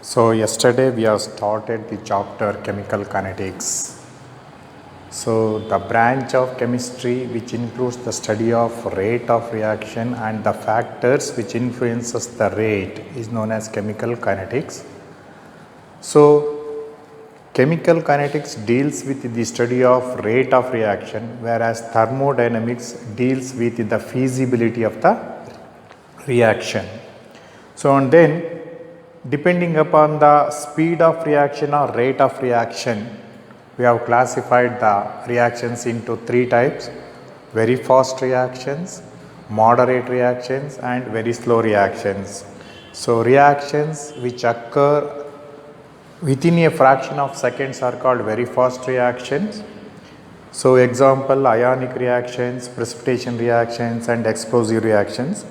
So yesterday we have started the chapter chemical kinetics. So the branch of chemistry which includes the study of rate of reaction and the factors which influences the rate is known as chemical kinetics. So chemical kinetics deals with the study of rate of reaction, whereas thermodynamics deals with the feasibility of the reaction. So and then depending upon the speed of reaction or rate of reaction, we have classified the reactions into three types: very fast reactions, moderate reactions and very slow reactions. So reactions which occur within a fraction of seconds are called very fast reactions. So example, ionic reactions, precipitation reactions and explosive reactions.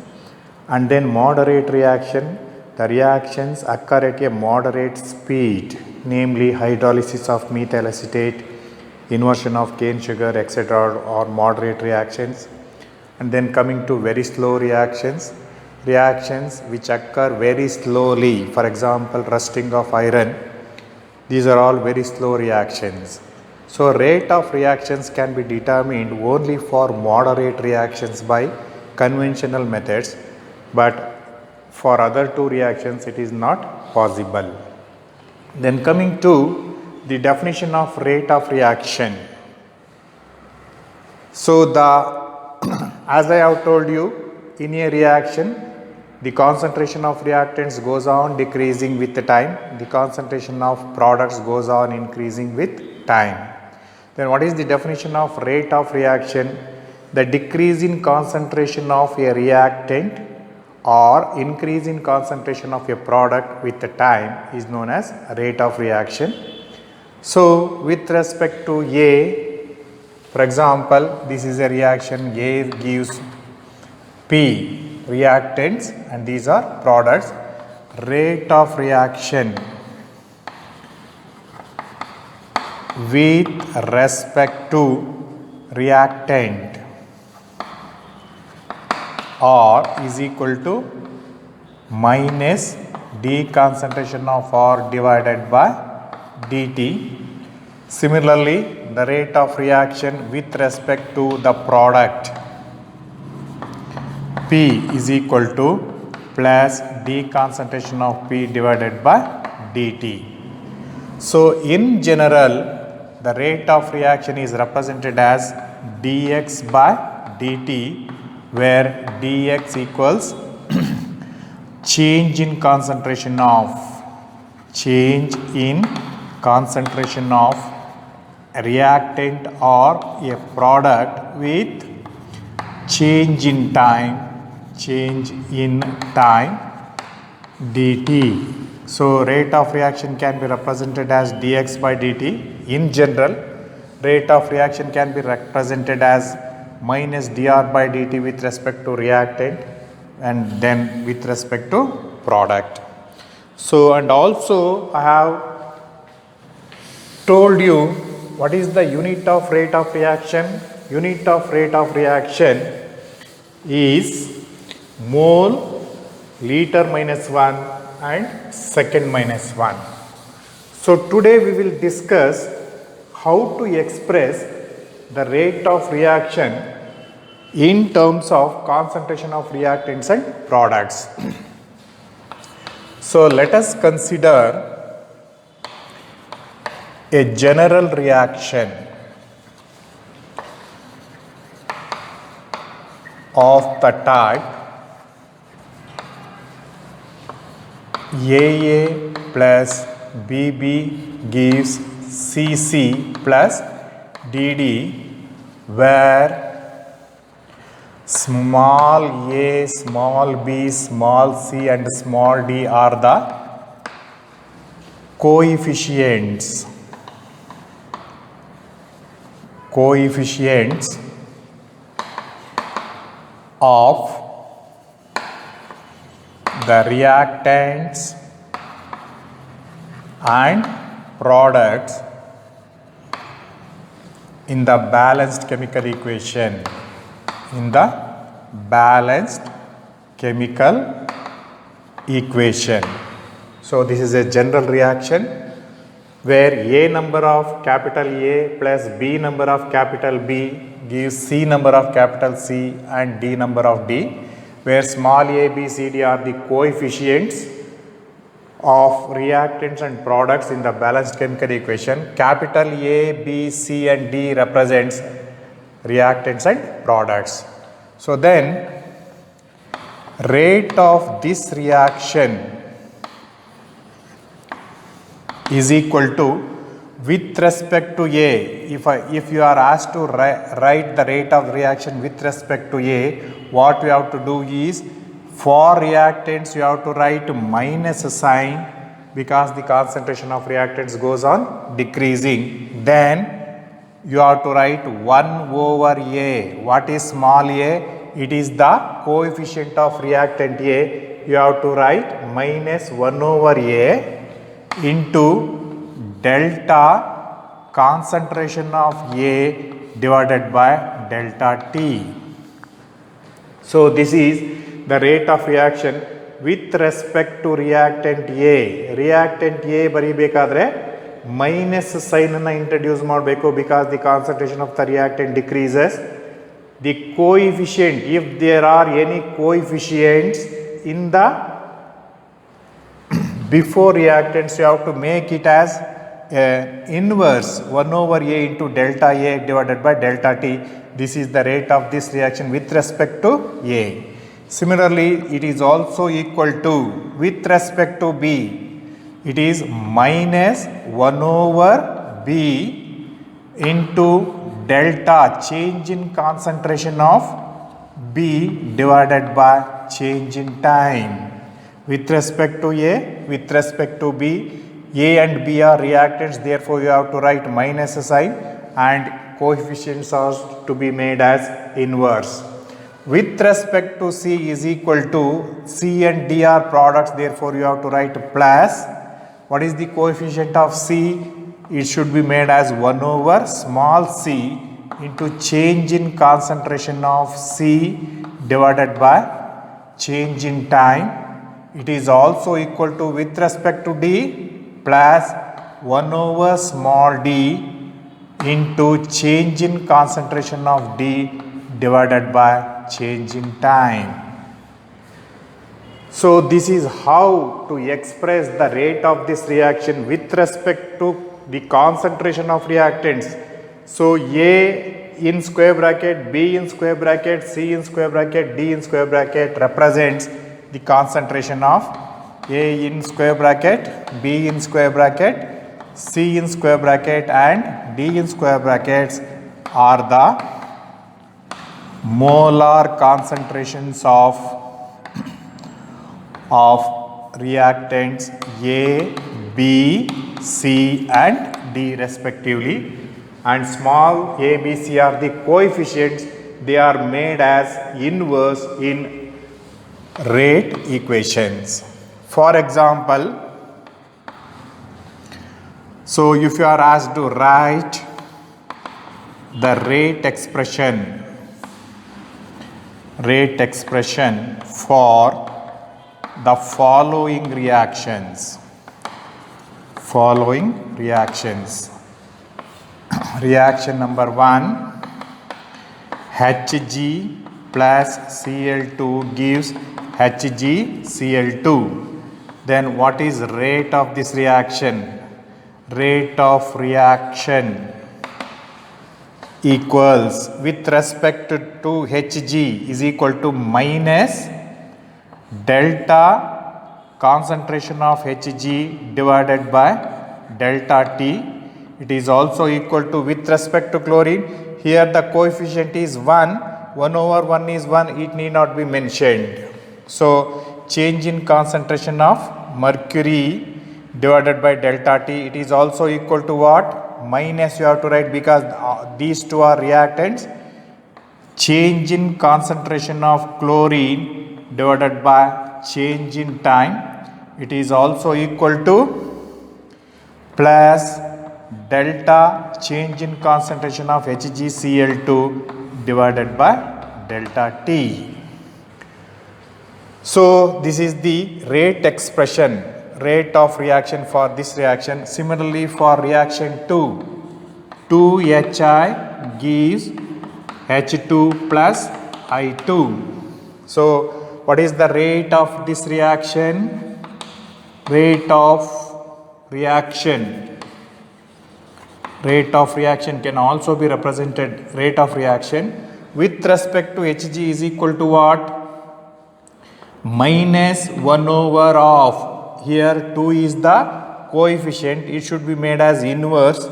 And then moderate reaction, the reactions occur at a moderate speed, namely hydrolysis of methyl acetate, inversion of cane sugar, etc. or moderate reactions. And then coming to very slow reactions, reactions which occur very slowly, for example rusting of iron. These are all very slow reactions. So rate of reactions can be determined only for moderate reactions by conventional methods, but for other two reactions it is not possible. Then coming to the definition of rate of reaction. So as I have told you, in a reaction the concentration of reactants goes on decreasing with the time, the concentration of products goes on increasing with time. Then what is the definition of rate of reaction? The decrease in concentration of a reactant or increase in concentration of a product with the time is known as rate of reaction. So with respect to A, for example, this is a reaction, A gives P reactants and these are products. Rate of reaction with respect to reactant R is equal to minus D concentration of R divided by dt. Similarly, the rate of reaction with respect to the product P is equal to plus D concentration of P divided by dt. So in general, the rate of reaction is represented as dx by dt, where dx equals change in concentration of a reactant or a product with change in time dt. So rate of reaction can be represented as dx by dt. In general, rate of reaction can be represented as minus dr by dt with respect to reactant and then with respect to product. So and also I have told you what is the unit of rate of reaction. Unit of rate of reaction is mole, liter minus 1 and second minus 1. So today we will discuss how to express the rate of reaction in terms of concentration of reactants and products. So let us consider a general reaction of the type AA plus BB gives CC plus DD, where small a, small b, small c and small d are the coefficients of the reactants and products in the balanced chemical equation. So this is a general reaction where A number of capital A plus B number of capital B gives C number of capital C and D number of D, where small a, b, c, d are the coefficients of reactants and products in the balanced chemical equation. Capital A, B, C and D represents reactants and products. So then rate of this reaction is equal to, with respect to A, if you are asked to write the rate of reaction with respect to A, what we have to do is, for reactants you have to write minus sign because the concentration of reactants goes on decreasing. Then you have to write 1 over A. What is small a? It is the coefficient of reactant A. You have to write minus 1 over A into delta concentration of A divided by delta T. So this is the rate of reaction with respect to reactant A. Reactant A ಬರಿಬೇಕಾದ್ರೆ minus sign ಅನ್ನು introduce ಮಾಡಬೇಕು because the concentration of the reactant decreases. The coefficient, if there are any coefficients in the before reactants, you have to make it as inverse 1 over A into delta A divided by delta T. This is the rate of this reaction with respect to A. Similarly, it is also equal to, with respect to B, it is minus 1 over B into delta change in concentration of B divided by change in time. With respect to A, with respect to B, A and B are reactants, therefore you have to write minus sign and coefficients are to be made as inverse. With respect to C is equal to, C and D are products, therefore you have to write plus. What is the coefficient of C? It should be made as 1 over small c into change in concentration of C divided by change in time. It is also equal to, with respect to D, plus 1 over small d into change in concentration of D divided by change in time. So this is how to express the rate of this reaction with respect to the concentration of reactants. So A in square bracket, B in square bracket, C in square bracket, D in square bracket represents the concentration of A in square bracket, B in square bracket, C in square bracket and D in square brackets are the molar concentrations of reactants A, B, C and D respectively, and small a, b, c are the coefficients. They are made as inverse in rate equations. For example, so if you are asked to write the rate expression for the following reactions. Reaction number 1, Hg plus Cl2 gives HgCl2. Then what is rate of this reaction? Rate of reaction equals, with respect to Hg is equal to minus delta concentration of Hg divided by delta T. It is also equal to, with respect to chlorine, here the coefficient is 1, 1 over 1 is 1, it need not be mentioned. So change in concentration of mercury divided by delta T, it is also equal to what? Minus you have to write because these two are reactants. Change in concentration of chlorine divided by change in time, it is also equal to plus delta change in concentration of HgCl2 divided by delta T. So this is the rate expression rate of reaction for this reaction. Similarly, for reaction 2HI gives H2 plus I2. So, what is the rate of this reaction? Rate of reaction can also be represented, rate of reaction with respect to Hg is equal to what? Minus 1 over of, here 2 is the coefficient, it should be made as inverse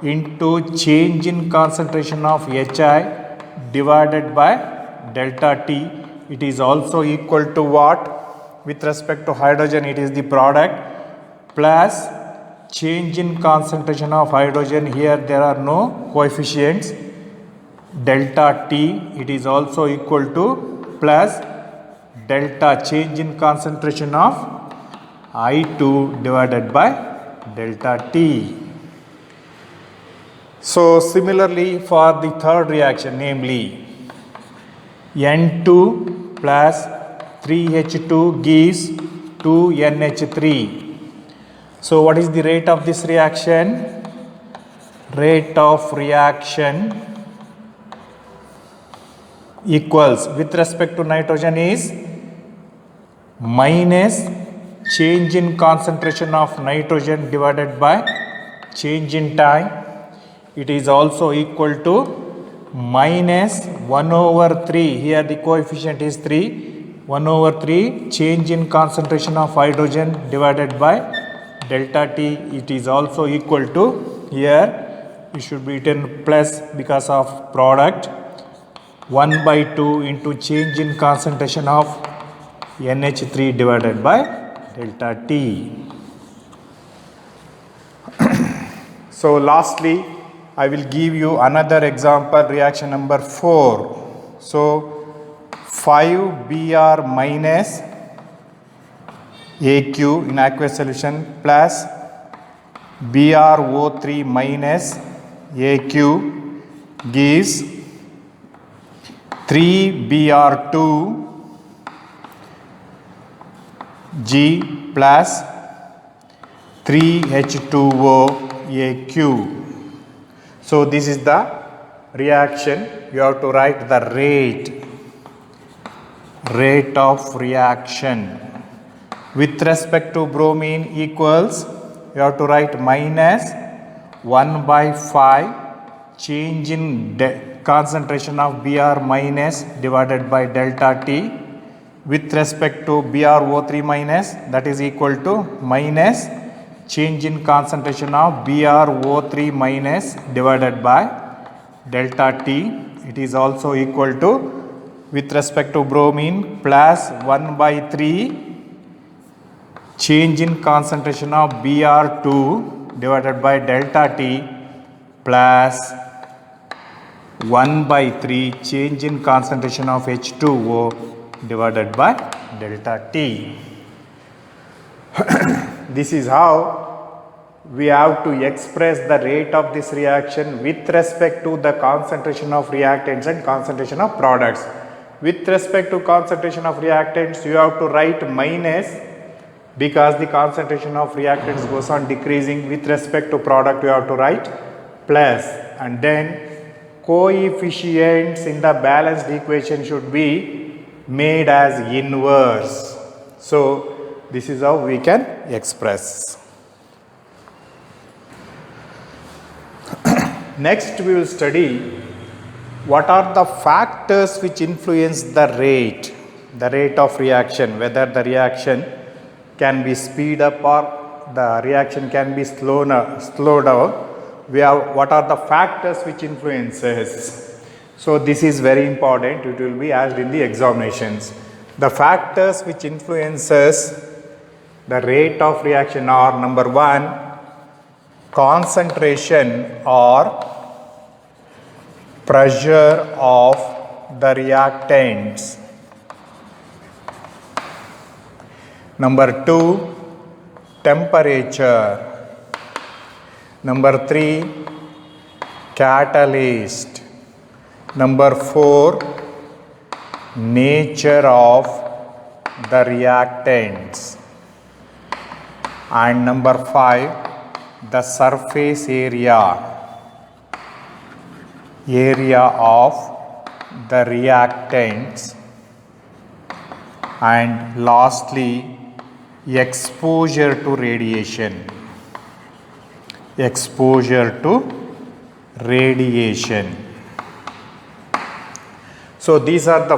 into change in concentration of Hi divided by delta T. It is also equal to what? With respect to hydrogen, it is the product plus change in concentration of hydrogen. Here there are no coefficients, delta T, it is also equal to plus delta change in concentration of I2 divided by delta T. So similarly for the third reaction, namely N2 plus 3H2 gives 2NH3. So what is the rate of this reaction? Rate of reaction equals, with respect to nitrogen, is minus change in concentration of nitrogen divided by change in time. It is also equal to minus 1 over 3, here the coefficient is 3, 1 over 3 change in concentration of hydrogen divided by delta T. It is also equal to, here it should be written plus because of product, 1 by 2 into change in concentration of NH3 divided by delta T. So lastly, I will give you another example, reaction number 4. So 5Br minus AQ in aqueous solution plus BrO3 minus AQ gives 3Br2 G plus 3H2O AQ. So this is the reaction. You have to write the rate of reaction. With respect to bromine equals, you have to write minus 1 by 5 change in concentration of Br minus divided by delta T. With respect to BrO3 minus, that is equal to minus change in concentration of BrO3 minus divided by delta T. It is also equal to, with respect to bromine, plus 1 by 3 change in concentration of Br2 divided by delta T plus 1 by 3 change in concentration of H2O divided by delta T. This is how we have to express the rate of this reaction with respect to the concentration of reactants and concentration of products. With respect to concentration of reactants, you have to write minus because the concentration of reactants goes on decreasing. With respect to product, you have to write plus, and then coefficients in the balanced equation should be made as inverse. So this is how we can express. Next we will study what are the factors which influence the rate of reaction, whether the reaction can be speed up or the reaction can be slowed down. What are the factors which influences. So this is very important, it will be asked in the examinations. The factors which influences the rate of reaction are: number 1, concentration or pressure of the reactants. Number 2, temperature. Number 3, catalyst. Number 4, nature of the reactants. And number 5, the surface area of the reactants. And lastly, exposure to radiation. Exposure to radiation. So these are the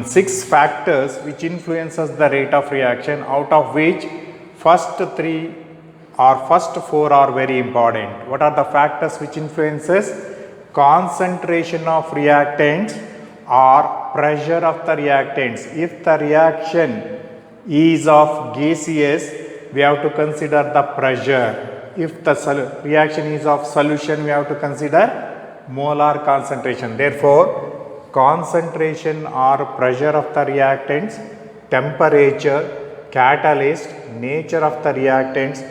6 factors which influences the rate of reaction, out of which first 3 or first 4 are very important. What are the factors which influences? Concentration of reactants or pressure of the reactants. If the reaction is of gaseous, we have to consider the pressure. If the reaction is of solution, we have to consider molar concentration. Therefore, concentration or pressure of the reactants, temperature, catalyst, nature of the reactants,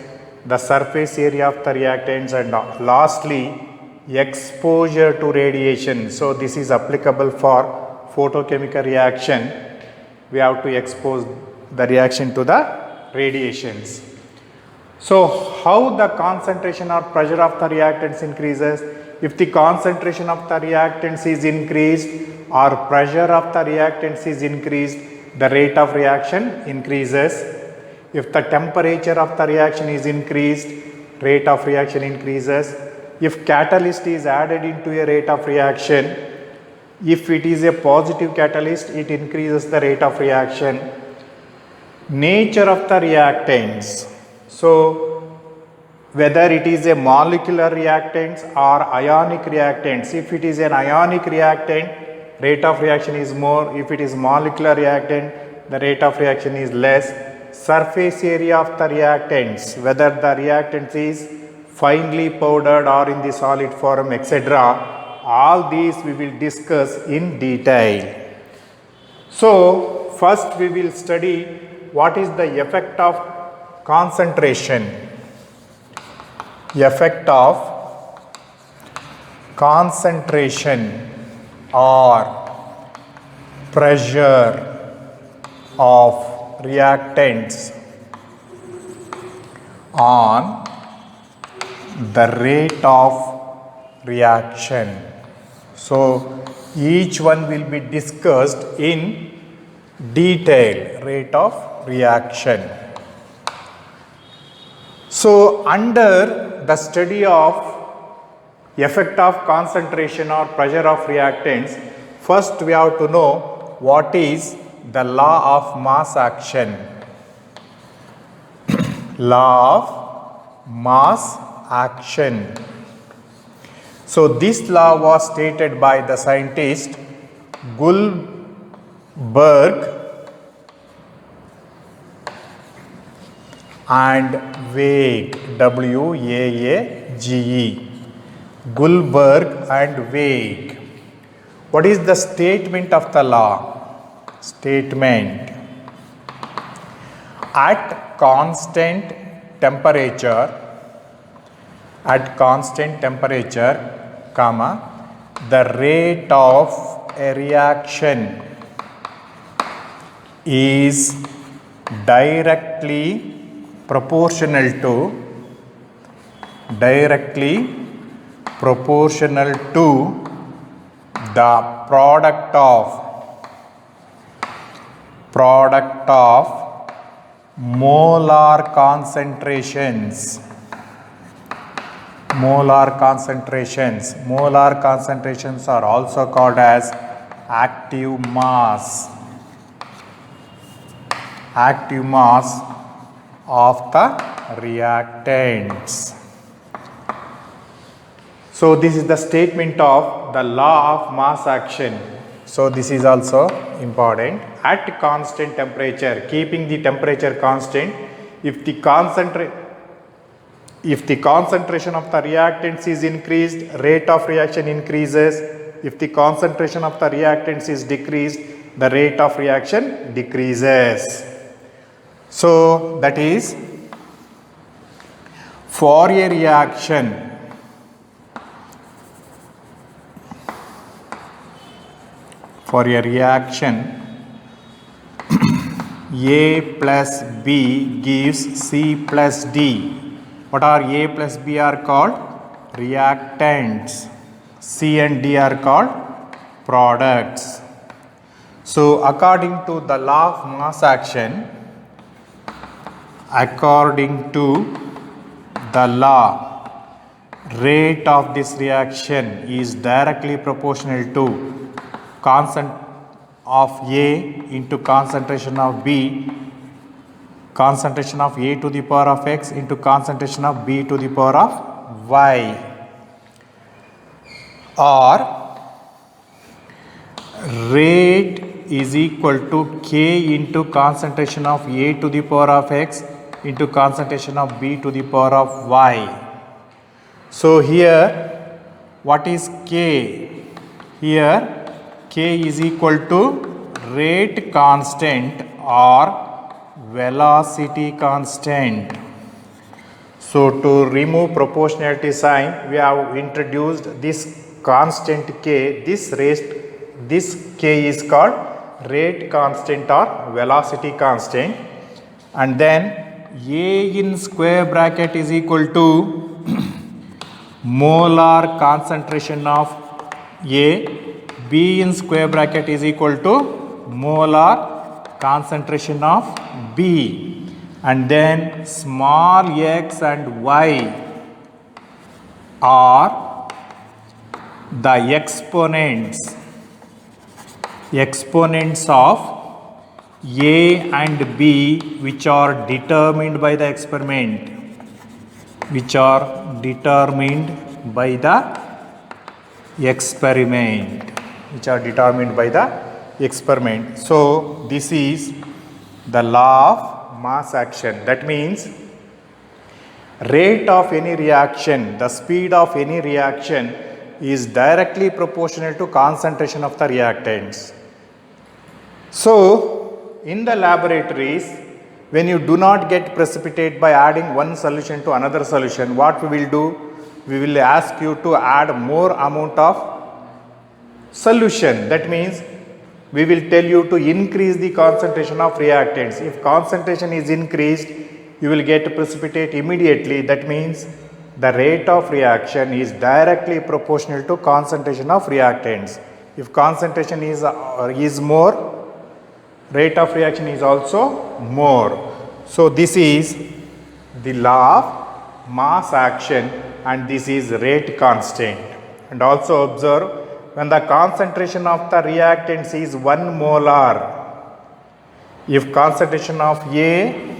the surface area of the reactants, and lastly, exposure to radiation. So this is applicable for photochemical reaction. We have to expose the reaction to the radiations. So how the concentration or pressure of the reactants increases? If the concentration of the reactants is increased or pressure of the reactants is increased, the rate of reaction increases. If the temperature of the reaction is increased, rate of reaction increases. If catalyst is added into a rate of reaction, if it is a positive catalyst, it increases the rate of reaction. Nature of the reactants. So whether it is a molecular reactants or ionic reactants. If it is an ionic reactant, rate of reaction is more. If it is molecular reactant, the rate of reaction is less. Surface area of the reactants, whether the reactant is finely powdered or in the solid form, etc. All these we will discuss in detail. So first we will study what is the effect of concentration. Effect of concentration or pressure of reactants on the rate of reaction. So each one will be discussed in detail. Rate of reaction. So under the study of effect of concentration or pressure of reactants, first we have to know what is the law of mass action. Law of mass action. So this law was stated by the scientist Guldberg and Waage, W-A-A-G-E, Guldberg and Waage. What is the statement of the law? Statement: at constant temperature, comma, the rate of a reaction is directly proportional to the product of molar concentrations. Molar concentrations are also called as active mass. Active mass of the reactants. So this is the statement of the law of mass action. So this is also important. At constant temperature, keeping the temperature constant, if the concentration of the reactants is increased, rate of reaction increases. If the concentration of the reactants is decreased, the rate of reaction decreases. So that is, for a reaction A plus B gives C plus D. What are A plus B are called? Reactants. C and D are called products. So according to the law of mass action, according to the law, rate of this reaction is directly proportional to concentration of A into concentration of B, concentration of A to the power of X into concentration of B to the power of Y, or rate is equal to K into concentration of A to the power of X into concentration of B to the power of Y. So here what is K? Here K is equal to rate constant or velocity constant. So to remove proportionality sign, we have introduced this constant K. This K is called rate constant or velocity constant, and then A in square bracket is equal to molar concentration of A, B in square bracket is equal to molar concentration of B, and then small x and y are the exponents of A and B which are determined by the experiment, So this is the law of mass action. That means rate of any reaction, the speed of any reaction is directly proportional to concentration of the reactants. So in the laboratories, when you do not get precipitate by adding one solution to another solution, what we will do? We will ask you to add more amount of solution. That means we will tell you to increase the concentration of reactants. If concentration is increased, you will get precipitate immediately. That means the rate of reaction is directly proportional to concentration of reactants. If concentration is more, rate of reaction is also more. So this is the law of mass action, and this is rate constant. And also observe, when the concentration of the reactants is 1 molar, if concentration of A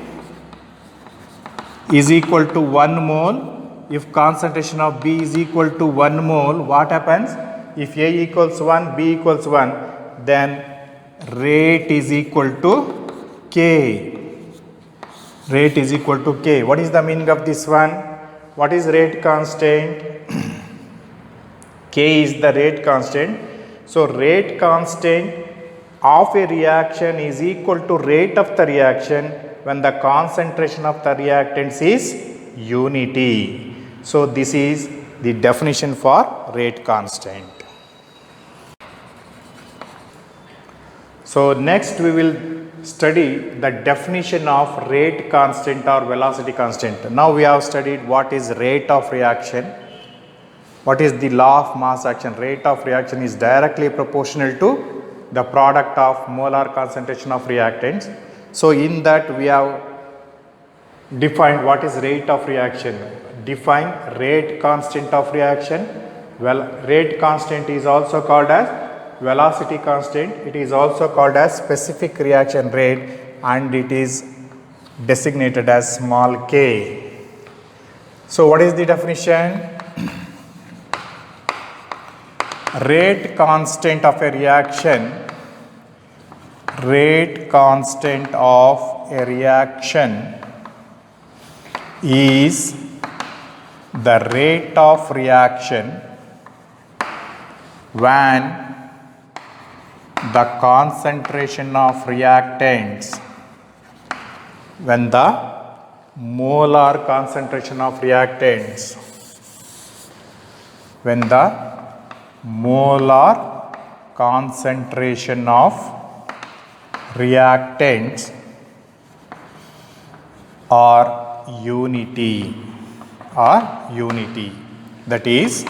is equal to 1 mole, if concentration of B is equal to 1 mole, what happens? If A equals 1, B equals 1, then rate is equal to K. Rate is equal to K. What is the meaning of this one? What is rate constant? K is the rate constant. So rate constant of a reaction is equal to rate of the reaction when the concentration of the reactants is unity. So this is the definition for rate constant. So next we will study the definition of rate constant or velocity constant. Now we have studied what is rate of reaction. What is the law of mass action? Rate of reaction is directly proportional to the product of molar concentration of reactants. So in that we have defined what is rate of reaction. Define rate constant of reaction. Well, rate constant is also called as velocity constant. It is also called as specific reaction rate, and it is designated as small k. So what is the definition? Rate constant of a reaction, rate constant of a reaction is the rate of reaction when the concentration of reactants, when the molar concentration of reactants, when the molar concentration of reactants or unity that is,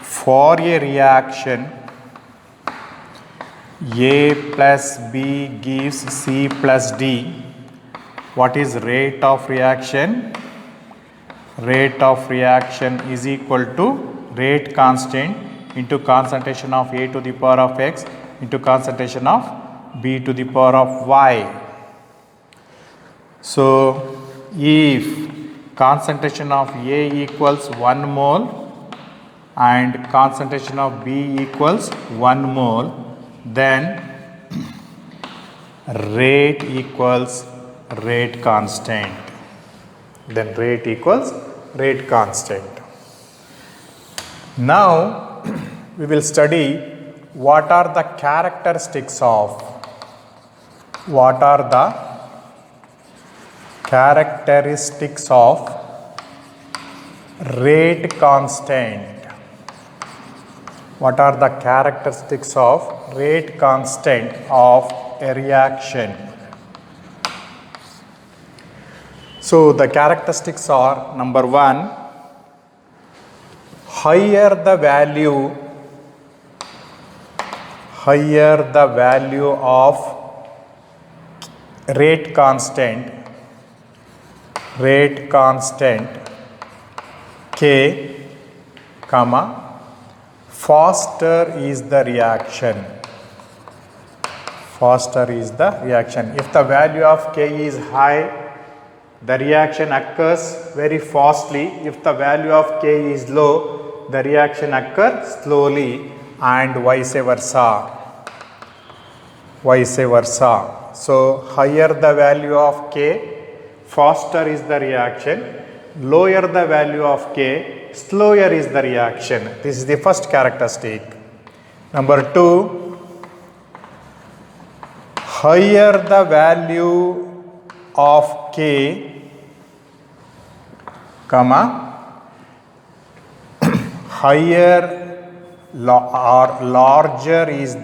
for a reaction A plus B gives C plus D, what is rate of reaction? Rate of reaction is equal to rate constant into concentration of A to the power of X into concentration of B to the power of Y. So, if concentration of A equals 1 mole and concentration of B equals 1 mole, then rate equals rate constant. Then rate equals rate constant. Now, we will study what are the characteristics of rate constant. What are the characteristics of rate constant of a reaction? So, the characteristics are, number 1, higher the value of rate constant K, faster is the reaction. If the value of K is high, the reaction occurs very fastly. If the value of K is low, the reaction occurs slowly, and vice versa. So, higher the value of K, faster is the reaction. Lower the value of K, slower is the reaction. This is the first characteristic. Number 2, higher the value of K, higher or larger is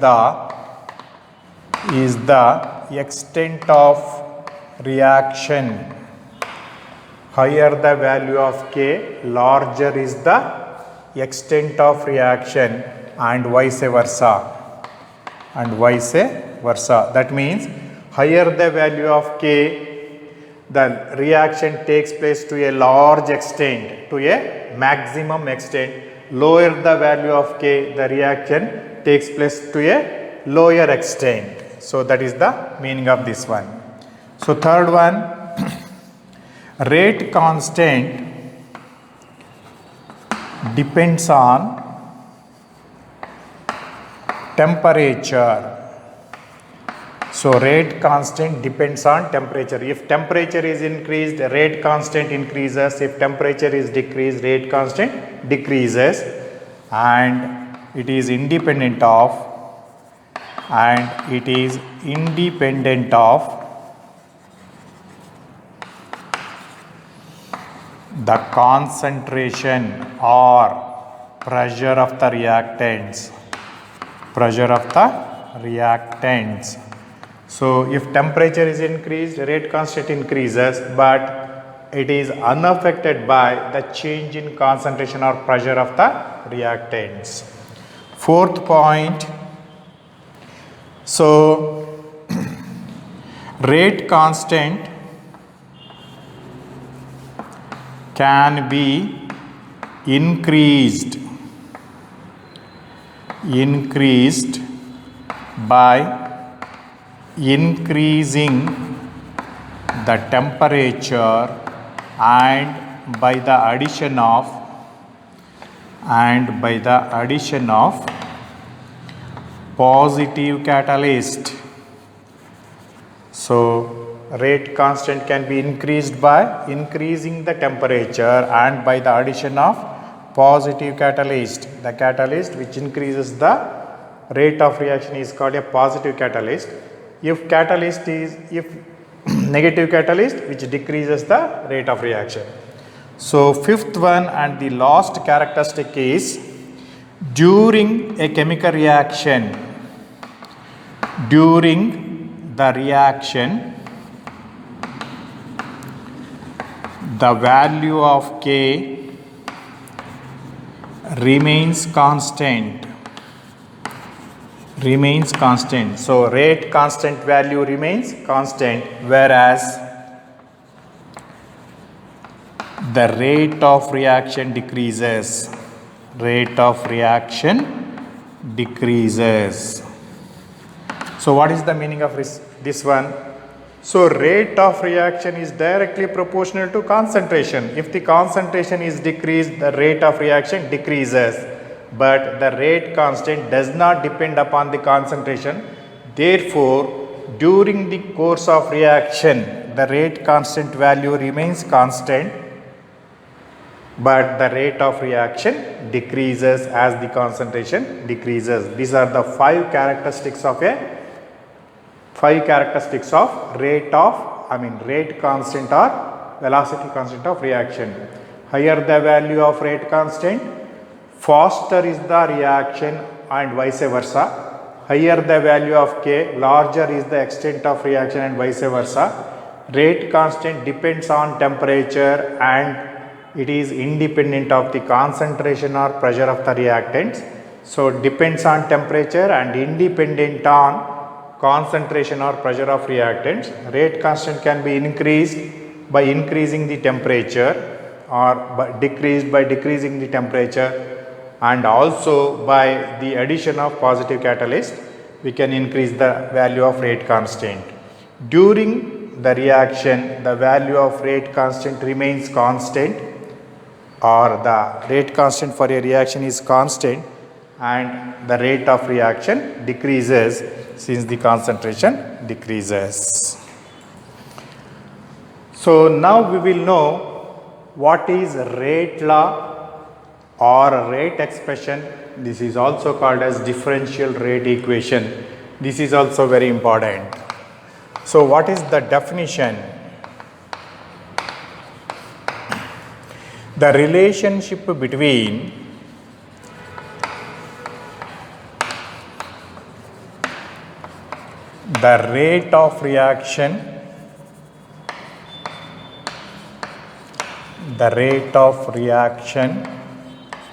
the extent of reaction. Higher the value of K, larger is the extent of reaction, and vice versa. That means, higher the value of K, the reaction takes place to a large extent, to a maximum extent. Lower the value of K, the reaction takes place to a lower extent. So, that is the meaning of this one. So, third one, rate constant depends on temperature. So, rate constant depends on temperature. If temperature is increased, rate constant increases. If temperature is decreased, rate constant decreases. And it is independent of the concentration or pressure of the reactants. So, if temperature is increased, rate constant increases, but it is unaffected by the change in concentration or pressure of the reactants. Fourth point, so rate constant can be increased by increasing the temperature and by the addition of positive catalyst. So, rate constant can be increased by increasing the temperature and by the addition of positive catalyst. The catalyst which increases the rate of reaction is called a positive catalyst. If negative catalyst which decreases the rate of reaction. So, fifth one and the last characteristic is, during a chemical reaction, the value of K remains constant. So rate constant value remains constant, whereas the rate of reaction decreases. So what is the meaning of this one? So rate of reaction is directly proportional to concentration. If the concentration is decreased, the rate of reaction decreases. But the rate constant does not depend upon the concentration. Therefore, during the course of reaction, the rate constant value remains constant, but the rate of reaction decreases as the concentration decreases. These are the five characteristics of rate constant or velocity constant of reaction. Higher the value of rate constant, faster is the reaction, and vice versa. Higher the value of K, larger is the extent of reaction, and vice versa. Rate constant depends on temperature and it is independent of the concentration or pressure of the reactants. So depends on temperature and independent on concentration or pressure of reactants. Rate constant can be increased by increasing the temperature, or decreased by decreasing the temperature, and also by the addition of positive catalyst we can increase the value of rate constant. During the reaction, the value of rate constant remains constant, or the rate constant for a reaction is constant, and the rate of reaction decreases since the concentration decreases. So now we will know what is rate law or rate expression. This is also called as differential rate equation. This is also very important. So what is the definition? The relationship between the rate of reaction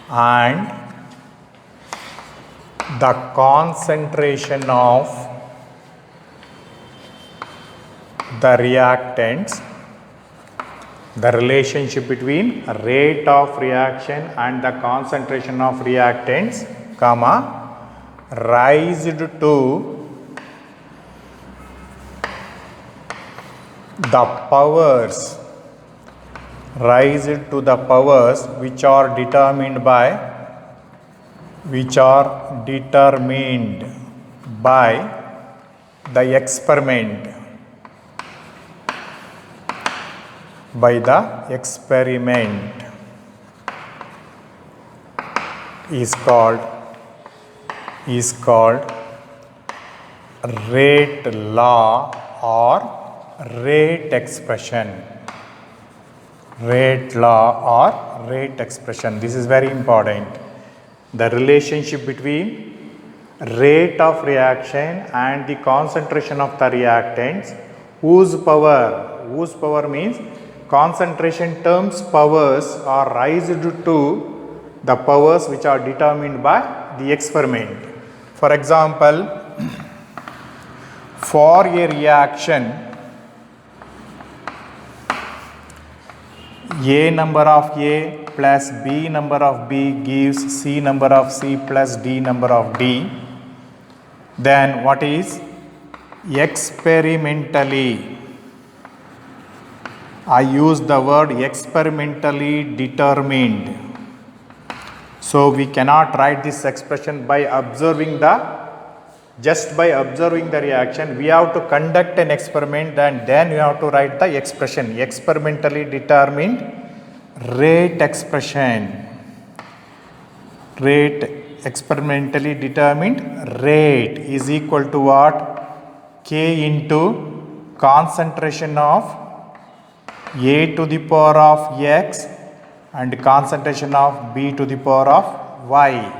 and the concentration of the reactants. The relationship between rate of reaction and the concentration of reactants, raised to the powers which are determined by the experiment. Is called rate law or rate expression. This is very important. The relationship between rate of reaction and the concentration of the reactants, whose power means concentration terms powers are raised to the powers which are determined by the experiment. For example, for a reaction, A number of A plus B number of B gives C number of C plus D number of D. Then what is experimentally? I use the word experimentally determined. So we cannot write this expression by observing the reaction. We have to conduct an experiment and then we have to write the expression. Experimentally determined rate expression. Experimentally determined rate is equal to what? K into concentration of A to the power of X and concentration of B to the power of Y.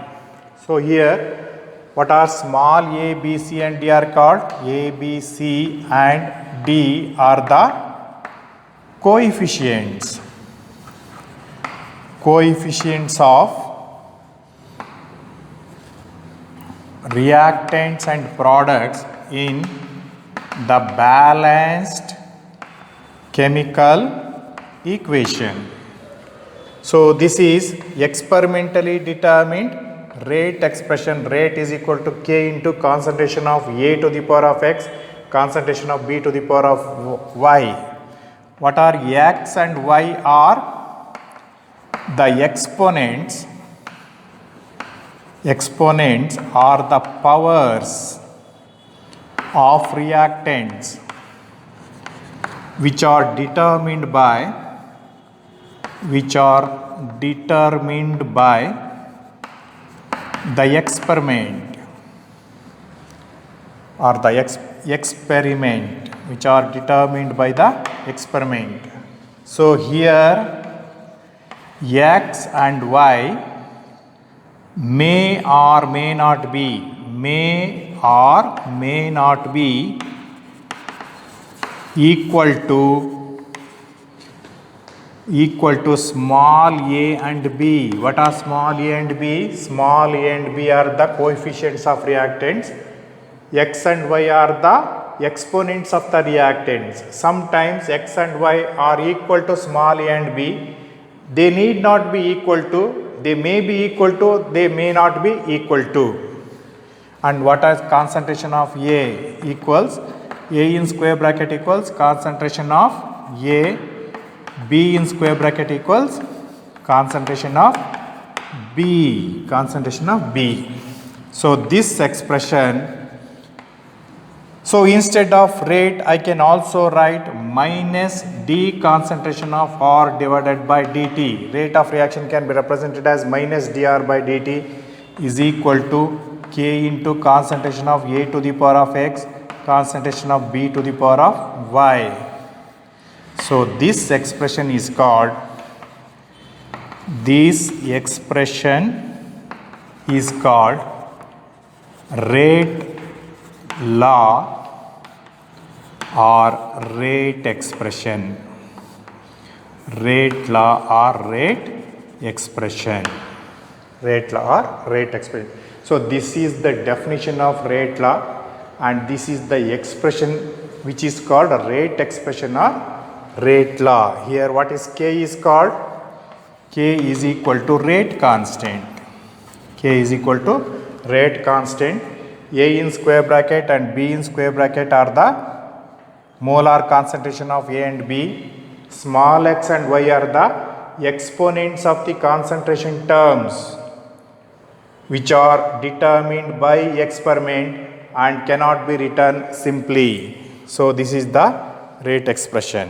So here, what are small a, b, c and d are called? A, B, C and D are the coefficients. coefficients of reactants and products in the balanced chemical equation. So this is experimentally determined rate expression. Rate is equal to K into concentration of A to the power of X, concentration of B to the power of Y. What are X and Y are? The exponents are the powers of reactants which are determined by the experiment or the experiment, which are determined by the experiment. So here X and Y may or may not be equal to small a and b. What are small a and b? Small a and b are the coefficients of reactants. X and y are the exponents of the reactants. Sometimes X and Y are equal to small a and b. They need not be equal to, they may be equal to, they may not be equal to. And what is concentration of A equals, A in square bracket equals concentration of A, B in square bracket equals concentration of B, So this expression, so instead of rate I can also write minus D concentration of R divided by dt. Rate of reaction can be represented as minus dR by dt is equal to K into concentration of A to the power of X, concentration of B to the power of Y. So this expression is called, rate law or rate expression. Rate law or rate expression. So this is the definition of rate law, and this is the expression which is called a rate expression or rate law. Here what is K is called? K is equal to rate constant. A in square bracket and B in square bracket are the molar concentration of A and B. Small x and y are the exponents of the concentration terms which are determined by experiment and cannot be written simply. So this is the rate expression.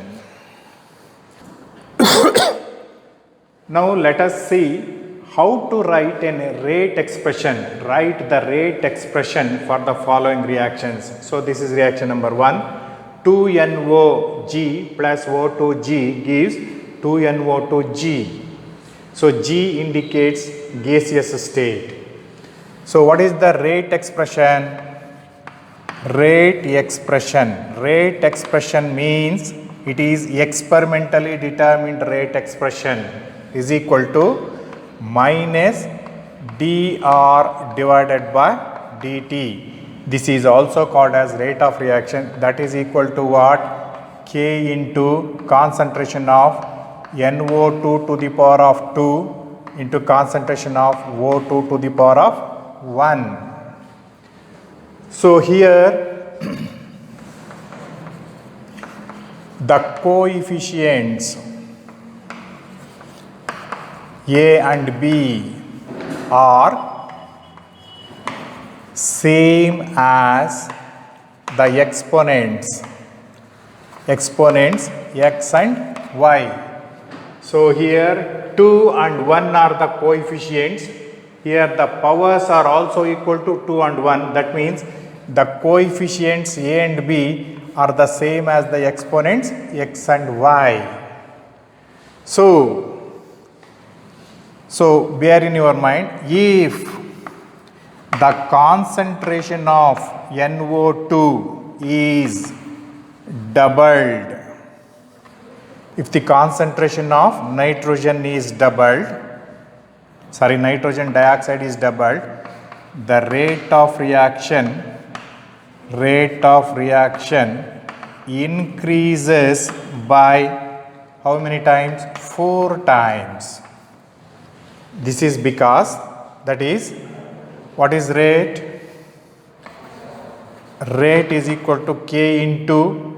Now let us see how to write a rate expression. Write the rate expression for the following reactions. So this is reaction number 1. 2NOG plus O2G gives 2NO2G. So G indicates gaseous state. So what is the rate expression? Rate expression means it is experimentally determined rate expression is equal to minus dR divided by dt. This is also called as rate of reaction. That is equal to what? K into concentration of NO2 to the power of 2 into concentration of O2 to the power of 1. So here the coefficients A and B are same as the exponents X and Y. So here 2 and 1 are the coefficients. Here the powers are also equal to 2 and 1. That means the coefficients A and B are the same as the exponents X and Y. So bear in your mind, if the concentration of NO2 is doubled, if the concentration of nitrogen is doubled, nitrogen dioxide is doubled, the rate of reaction increases by how many times? 4 times. This is because, that is, what is rate? Rate is equal to K into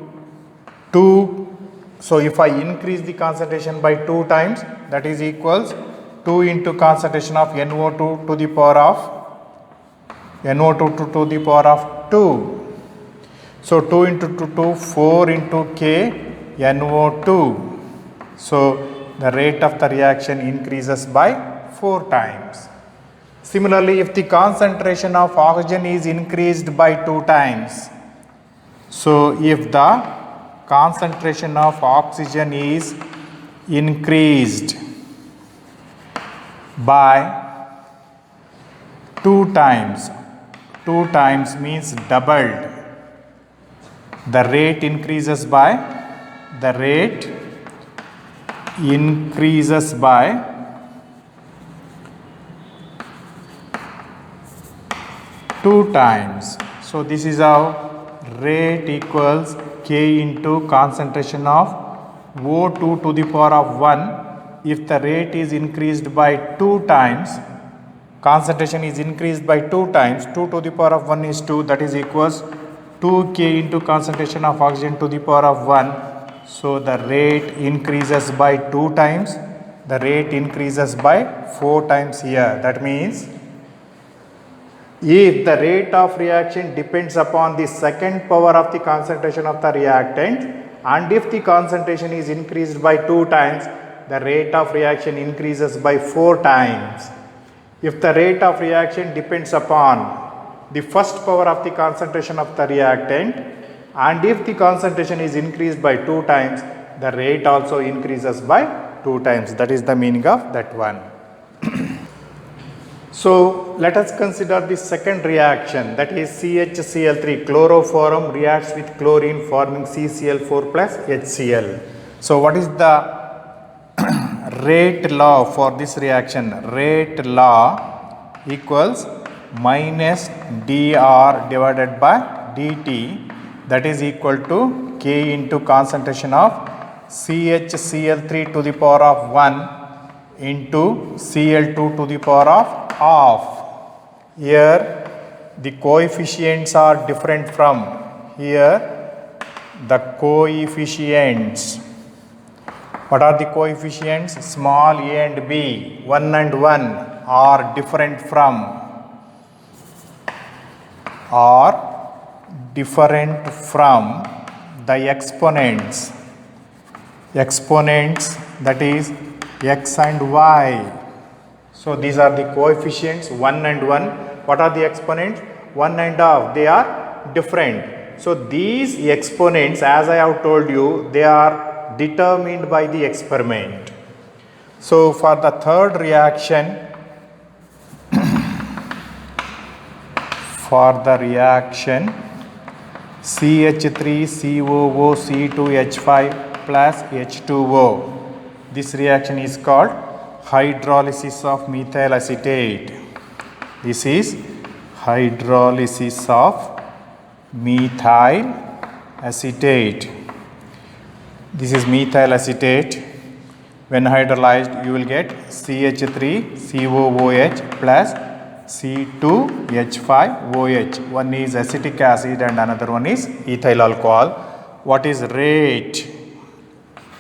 2. So if I increase the concentration by 2 times, that is equals 2 into concentration of NO2 to the power of 2. So 2 into 2, 4 into K NO2. So the rate of the reaction increases by 4 times. Similarly, if the concentration of oxygen is increased by 2 times, so if the concentration of oxygen is increased by 2 times, 2 times means doubled, the rate increases by 2 times. So this is how rate equals K into concentration of O2 to the power of 1. If the rate is increased by 2 times, concentration is increased by 2 times, 2 to the power of 1 is 2, that is equals 2K into concentration of oxygen to the power of 1. So the rate increases by 2 times, the rate increases by 4 times here. That means if the rate of reaction depends upon the second power of the concentration of the reactant, and if the concentration is increased by 2 times, the rate of reaction increases by 4 times. If the rate of reaction depends upon the first power of the concentration of the reactant, and if the concentration is increased by 2 times, the rate also increases by 2 times. That is the meaning of that one. So let us consider the second reaction, that is CHCl3. Chloroform reacts with chlorine forming CCl4 plus HCl. So what is the rate law for this reaction? Rate law equals minus dr divided by dt, that is equal to K into concentration of CHCl3 to the power of 1 into Cl2 to the power of half. Here the coefficients are different from here. The coefficients, what are the coefficients? Small a and b, 1 and 1 are different from the exponents, that is x and y. So these are the coefficients 1 and 1. What are the exponents? 1 and half. They are different. So these exponents, as I have told you, they are determined by the experiment. So for the third reaction, CH3COO C2H5 plus H2O, this reaction is called hydrolysis of methyl acetate. This is hydrolysis of methyl acetate. This is methyl acetate. When hydrolyzed, you will get CH3COOH plus C2H5OH. One is acetic acid and another one is ethyl alcohol. What is rate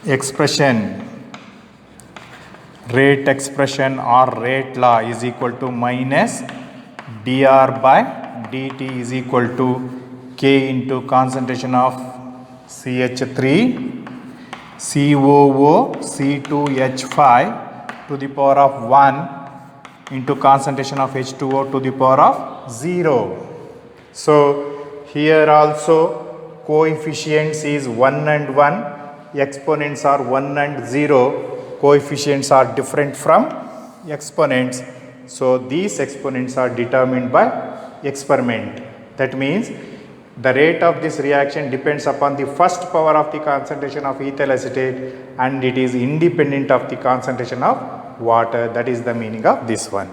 expression? Rate expression or rate law is equal to minus dr by dt is equal to K into concentration of CH3 COO C2H5 to the power of 1 into concentration of H2O to the power of 0. So here also coefficients is 1 and 1, exponents are 1 and 0. Coefficients are different from exponents. So these exponents are determined by experiment. That means the rate of this reaction depends upon the first power of the concentration of ethyl acetate, and it is independent of the concentration of water, that is the meaning of this one.